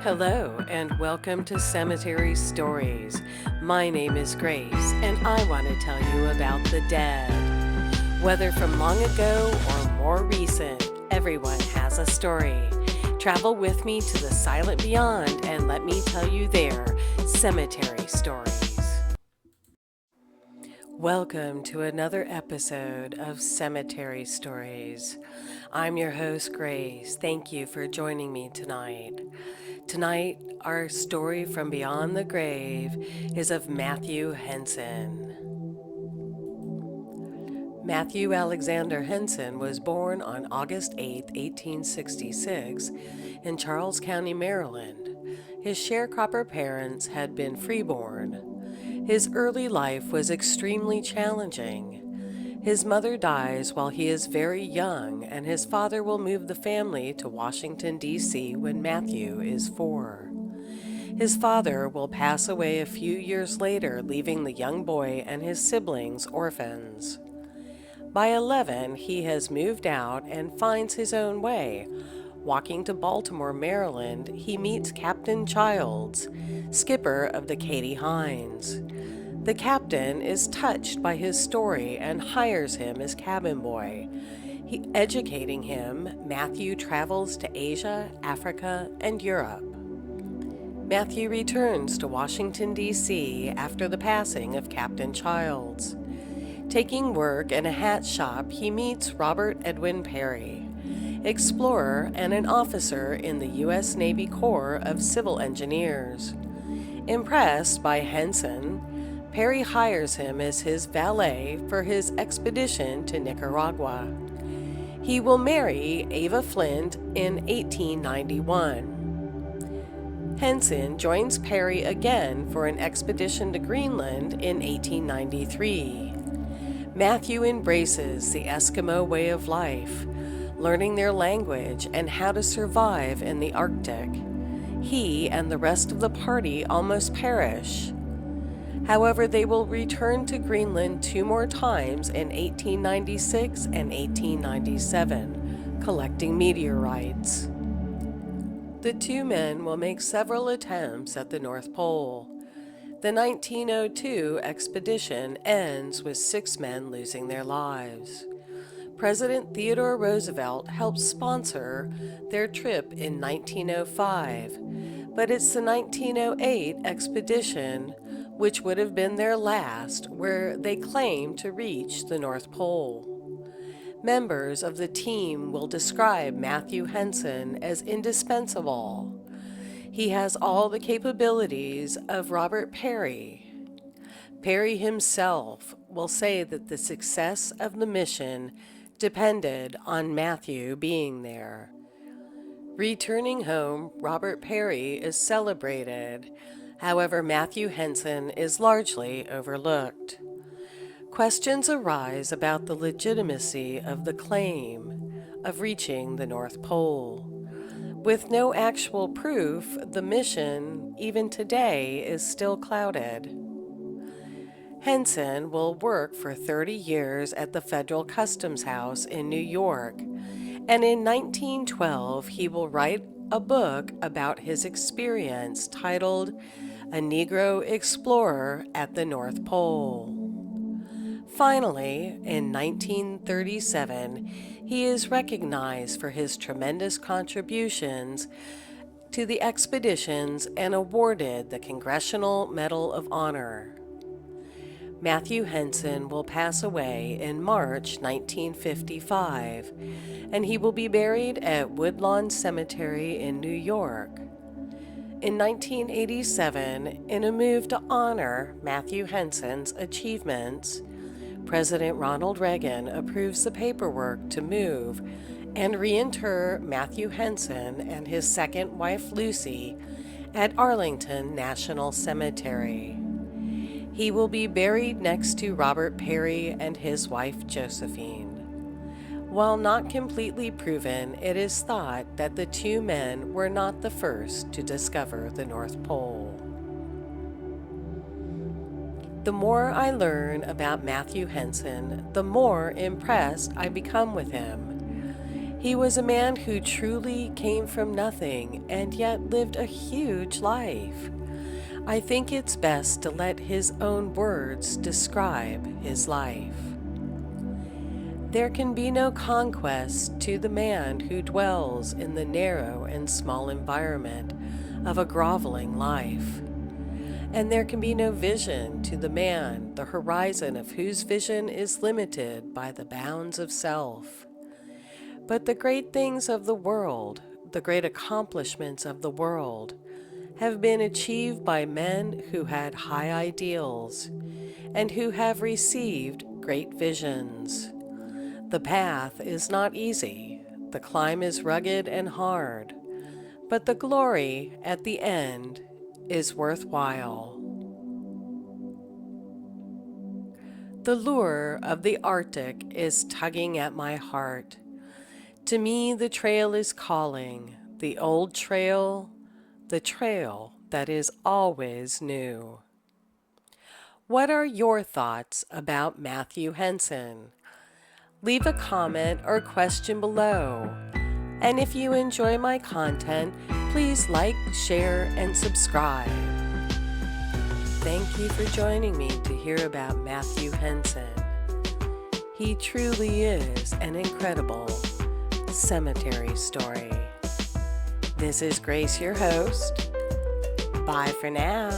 Hello and welcome to Cemetery Stories. My name is Grace and I want to tell you about the dead. Whether from long ago or more recent, everyone has a story. Travel with me to the silent beyond and let me tell you their cemetery stories. Welcome to another episode of Cemetery Stories. I'm your host, Grace. Thank you for joining me tonight. Tonight, our story from beyond the grave is of Matthew Henson. Matthew Alexander Henson was born on August 8, 1866, in Charles County, Maryland. His sharecropper parents had been freeborn. His early life was extremely challenging. His mother dies while he is very young, and his father will move the family to Washington, D.C. when Matthew is 4. His father will pass away a few years later, leaving the young boy and his siblings orphans. By 11, he has moved out and finds his own way. Walking to Baltimore, Maryland, he meets Captain Childs, skipper of the Katie Hines. The captain is touched by his story and hires him as cabin boy. Educating him, Matthew travels to Asia, Africa, and Europe. Matthew returns to Washington, D.C. after the passing of Captain Childs. Taking work in a hat shop, he meets Robert Peary, explorer and an officer in the U.S. Navy Corps of Civil Engineers. Impressed by Henson, Peary hires him as his valet for his expedition to Nicaragua. He will marry Ava Flint in 1891. Henson joins Peary again for an expedition to Greenland in 1893. Matthew embraces the Eskimo way of life, learning their language and how to survive in the Arctic. He and the rest of the party almost perish. However, they will return to Greenland 2 more times in 1896 and 1897, collecting meteorites. The 2 men will make several attempts at the North Pole. The 1902 expedition ends with 6 men losing their lives. President Theodore Roosevelt helped sponsor their trip in 1905, but it's the 1908 expedition, which would have been their last, where they claim to reach the North Pole. Members of the team will describe Matthew Henson as indispensable. He has all the capabilities of Robert Peary. Peary himself will say that the success of the mission depended on Matthew being there. Returning home, Robert Peary is celebrated. However, Matthew Henson is largely overlooked. Questions arise about the legitimacy of the claim of reaching the North Pole. With no actual proof, the mission, even today, is still clouded. Henson will work for 30 years at the Federal Customs House in New York, and in 1912 he will write a book about his experience titled A Negro Explorer at the North Pole. Finally, in 1937, he is recognized for his tremendous contributions to the expeditions and awarded the Congressional Medal of Honor. Matthew Henson will pass away in March 1955, and he will be buried at Woodlawn Cemetery in New York. In 1987, in a move to honor Matthew Henson's achievements, President Ronald Reagan approves the paperwork to move and reinter Matthew Henson and his second wife Lucy at Arlington National Cemetery. He will be buried next to Robert Peary and his wife Josephine. While not completely proven, it is thought that the 2 men were not the first to discover the North Pole. The more I learn about Matthew Henson, the more impressed I become with him. He was a man who truly came from nothing and yet lived a huge life. I think it's best to let his own words describe his life. There can be no conquest to the man who dwells in the narrow and small environment of a groveling life. And there can be no vision to the man, the horizon of whose vision is limited by the bounds of self. But the great things of the world, the great accomplishments of the world, have been achieved by men who had high ideals and who have received great visions. The path is not easy, the climb is rugged and hard, but the glory at the end is worthwhile. The lure of the Arctic is tugging at my heart. To me, the trail is calling, the old trail, the trail that is always new. What are your thoughts about Matthew Henson? Leave a comment or question below. And if you enjoy my content, please like, share, and subscribe. Thank you for joining me to hear about Matthew Henson. He truly is an incredible cemetery story. This is Grace, your host. Bye for now.